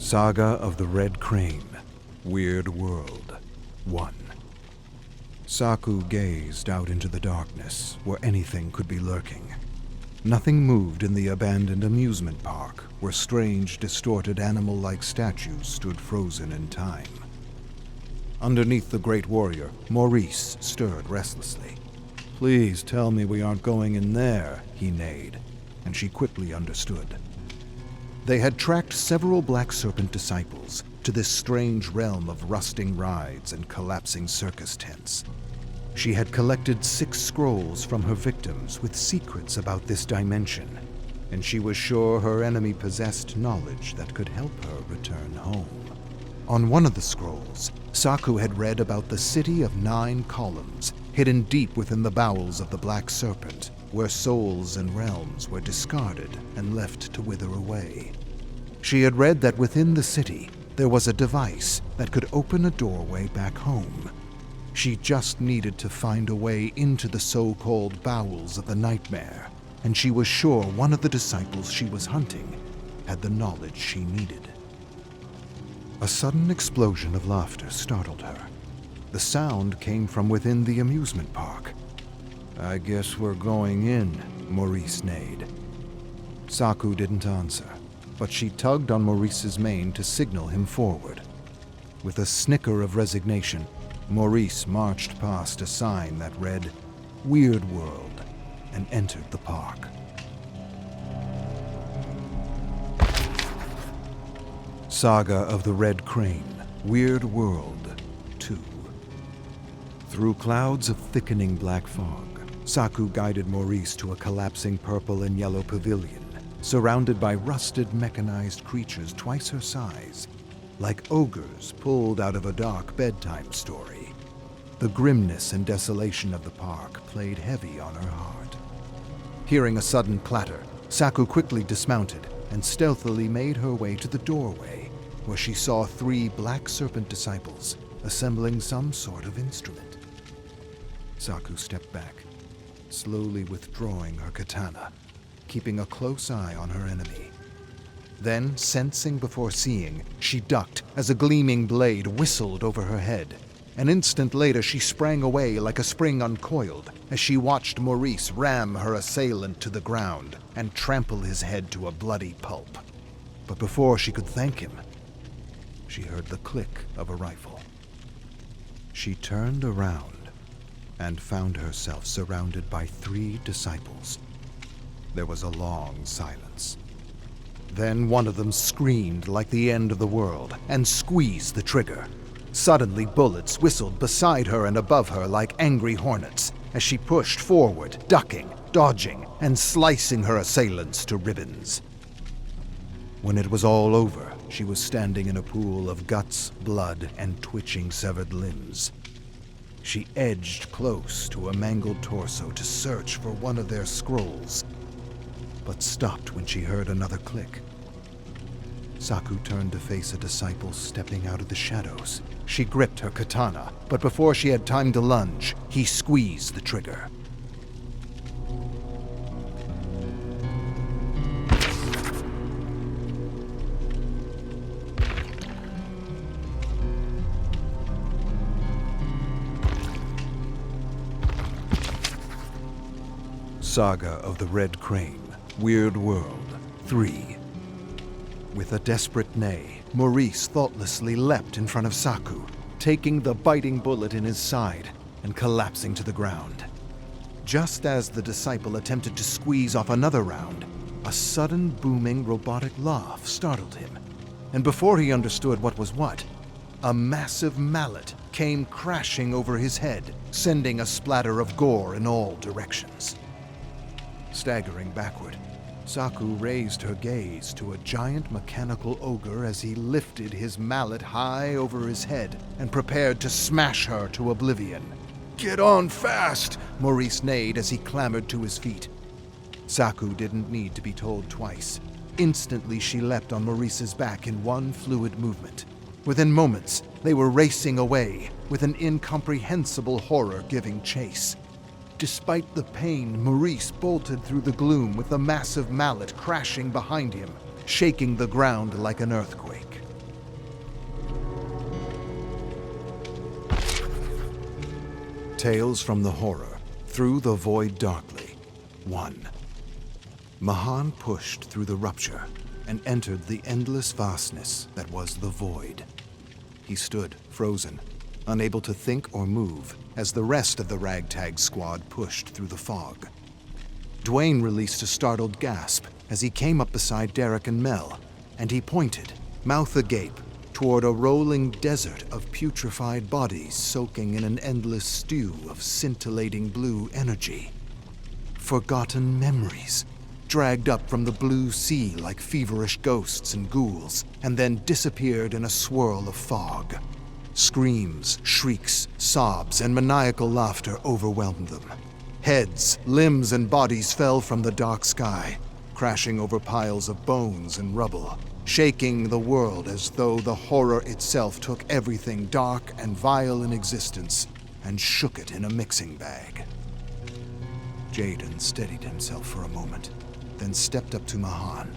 Saga of the Redcrane, Wyrdwrld 1. Saku gazed out into the darkness, where anything could be lurking. Nothing moved in the abandoned amusement park, where strange, distorted animal-like statues stood frozen in time. Underneath the great warrior, Maurice stirred restlessly. "Please tell me we aren't going in there," he neighed, and she quickly understood. They had tracked several Black Serpent disciples to this strange realm of rusting rides and collapsing circus tents. She had collected 6 scrolls from her victims with secrets about this dimension, and she was sure her enemy possessed knowledge that could help her return home. On one of the scrolls, Saku had read about the City of 9 Columns, hidden deep within the bowels of the Black Serpent, where souls and realms were discarded and left to wither away. She had read that within the city, there was a device that could open a doorway back home. She just needed to find a way into the so-called bowels of the nightmare, and she was sure one of the disciples she was hunting had the knowledge she needed. A sudden explosion of laughter startled her. The sound came from within the amusement park. "I guess we're going in," Maurice neighed. Saku didn't answer, but she tugged on Maurice's mane to signal him forward. With a snicker of resignation, Maurice marched past a sign that read, "Wyrdwrld," and entered the park. Saga of the Redcrane, Wyrdwrld 2. Through clouds of thickening black fog, Saku guided Maurice to a collapsing purple and yellow pavilion, surrounded by rusted mechanized creatures twice her size, like ogres pulled out of a dark bedtime story. The grimness and desolation of the park played heavy on her heart. Hearing a sudden clatter, Saku quickly dismounted and stealthily made her way to the doorway, where she saw 3 Black Serpent disciples assembling some sort of instrument. Saku stepped back, slowly withdrawing her katana, keeping a close eye on her enemy. Then, sensing before seeing, she ducked as a gleaming blade whistled over her head. An instant later, she sprang away like a spring uncoiled as she watched Maurice ram her assailant to the ground and trample his head to a bloody pulp. But before she could thank him, she heard the click of a rifle. She turned around and found herself surrounded by 3 disciples. There was a long silence. Then one of them screamed like the end of the world and squeezed the trigger. Suddenly, bullets whistled beside her and above her like angry hornets as she pushed forward, ducking, dodging, and slicing her assailants to ribbons. When it was all over, she was standing in a pool of guts, blood, and twitching severed limbs. She edged close to a mangled torso to search for one of their scrolls, but stopped when she heard another click. Saku turned to face a disciple stepping out of the shadows. She gripped her katana, but before she had time to lunge, he squeezed the trigger. Saga of the Redcrane, Wyrdwrld 3. With a desperate neigh, Maurice thoughtlessly leapt in front of Saku, taking the biting bullet in his side and collapsing to the ground. Just as the disciple attempted to squeeze off another round, a sudden booming robotic laugh startled him, and before he understood what was what, a massive mallet came crashing over his head, sending a splatter of gore in all directions. Staggering backward, Saku raised her gaze to a giant mechanical ogre as he lifted his mallet high over his head and prepared to smash her to oblivion. "Get on fast!" Maurice neighed as he clambered to his feet. Saku didn't need to be told twice. Instantly, she leapt on Maurice's back in one fluid movement. Within moments, they were racing away, with an incomprehensible horror giving chase. Despite the pain, Maurice bolted through the gloom with the massive mallet crashing behind him, shaking the ground like an earthquake. Tales from the Horror, Through the Void Darkly. 1. Mahan pushed through the rupture and entered the endless vastness that was the void. He stood, frozen, unable to think or move, as the rest of the ragtag squad pushed through the fog. Dwayne released a startled gasp as he came up beside Derek and Mel, and he pointed, mouth agape, toward a rolling desert of putrefied bodies soaking in an endless stew of scintillating blue energy. Forgotten memories, dragged up from the blue sea like feverish ghosts and ghouls, and then disappeared in a swirl of fog. Screams, shrieks, sobs, and maniacal laughter overwhelmed them. Heads, limbs, and bodies fell from the dark sky, crashing over piles of bones and rubble, shaking the world as though the horror itself took everything dark and vile in existence and shook it in a mixing bag. Jaden steadied himself for a moment, then stepped up to Mahan.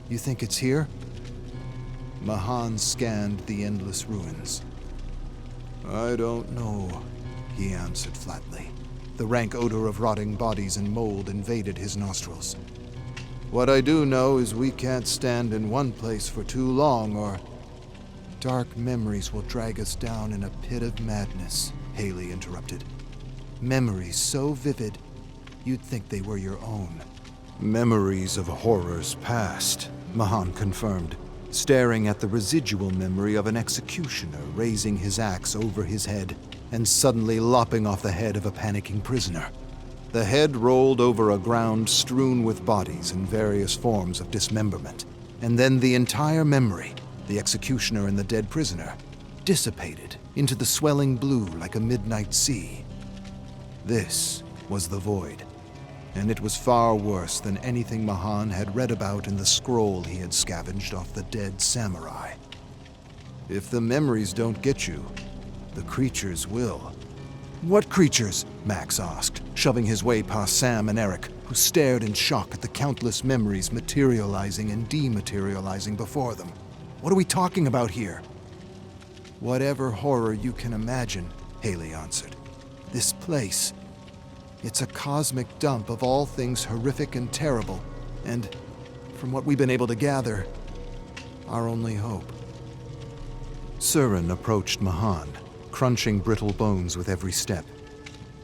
"You think it's here?" Mahan scanned the endless ruins. "I don't know," he answered flatly. The rank odor of rotting bodies and mold invaded his nostrils. "What I do know is we can't stand in one place for too long, or dark memories will drag us down in a pit of madness," Haley interrupted. "Memories so vivid, you'd think they were your own." "Memories of horrors past," Mahan confirmed, staring at the residual memory of an executioner raising his axe over his head and suddenly lopping off the head of a panicking prisoner. The head rolled over a ground strewn with bodies in various forms of dismemberment, and then the entire memory, the executioner and the dead prisoner, dissipated into the swelling blue like a midnight sea. This was the void, and it was far worse than anything Mahan had read about in the scroll he had scavenged off the dead samurai. "If the memories don't get you, the creatures will." "What creatures?" Max asked, shoving his way past Sam and Eric, who stared in shock at the countless memories materializing and dematerializing before them. "What are we talking about here?" "Whatever horror you can imagine," Haley answered. "This place, it's a cosmic dump of all things horrific and terrible, and, from what we've been able to gather, our only hope." Surin approached Mahan, crunching brittle bones with every step.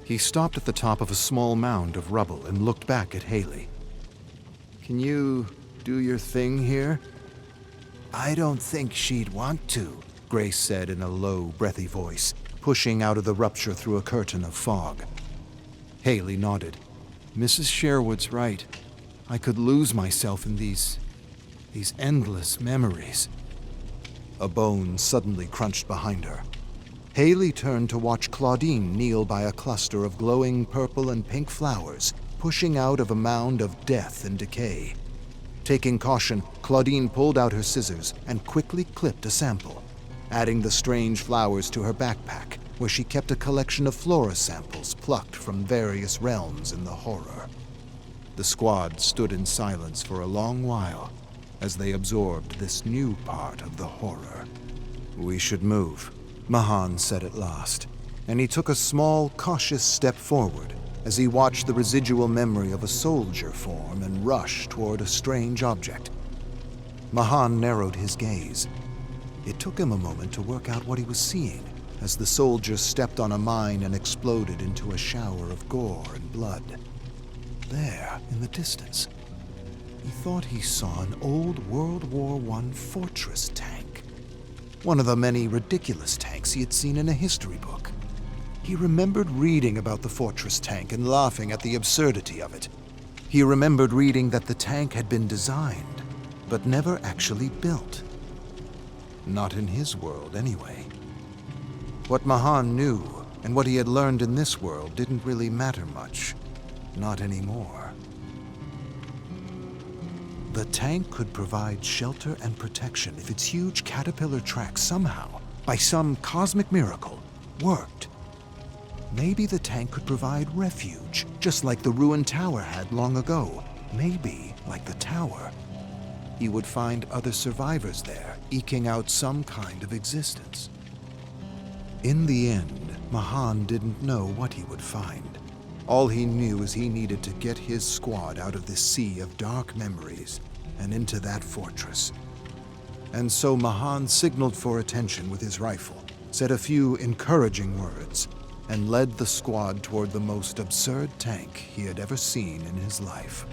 He stopped at the top of a small mound of rubble and looked back at Haley. "Can you do your thing here?" "I don't think she'd want to," Grace said in a low, breathy voice, pushing out of the rupture through a curtain of fog. Haley nodded. "Mrs. Sherwood's right. I could lose myself in these endless memories." A bone suddenly crunched behind her. Haley turned to watch Claudine kneel by a cluster of glowing purple and pink flowers, pushing out of a mound of death and decay. Taking caution, Claudine pulled out her scissors and quickly clipped a sample, adding the strange flowers to her backpack, where she kept a collection of flora samples plucked from various realms in the horror. The squad stood in silence for a long while as they absorbed this new part of the horror. "We should move," Mahan said at last, and he took a small, cautious step forward as he watched the residual memory of a soldier form and rush toward a strange object. Mahan narrowed his gaze. It took him a moment to work out what he was seeing as the soldier stepped on a mine and exploded into a shower of gore and blood. There, in the distance, he thought he saw an old World War I fortress tank. One of the many ridiculous tanks he had seen in a history book. He remembered reading about the fortress tank and laughing at the absurdity of it. He remembered reading that the tank had been designed, but never actually built. Not in his world, anyway. What Mahan knew and what he had learned in this world didn't really matter much. Not anymore. The tank could provide shelter and protection if its huge caterpillar track somehow, by some cosmic miracle, worked. Maybe the tank could provide refuge, just like the ruined tower had long ago. Maybe, like the tower, he would find other survivors there, eking out some kind of existence. In the end, Mahan didn't know what he would find. All he knew is he needed to get his squad out of this sea of dark memories and into that fortress. And so Mahan signaled for attention with his rifle, said a few encouraging words, and led the squad toward the most absurd tank he had ever seen in his life.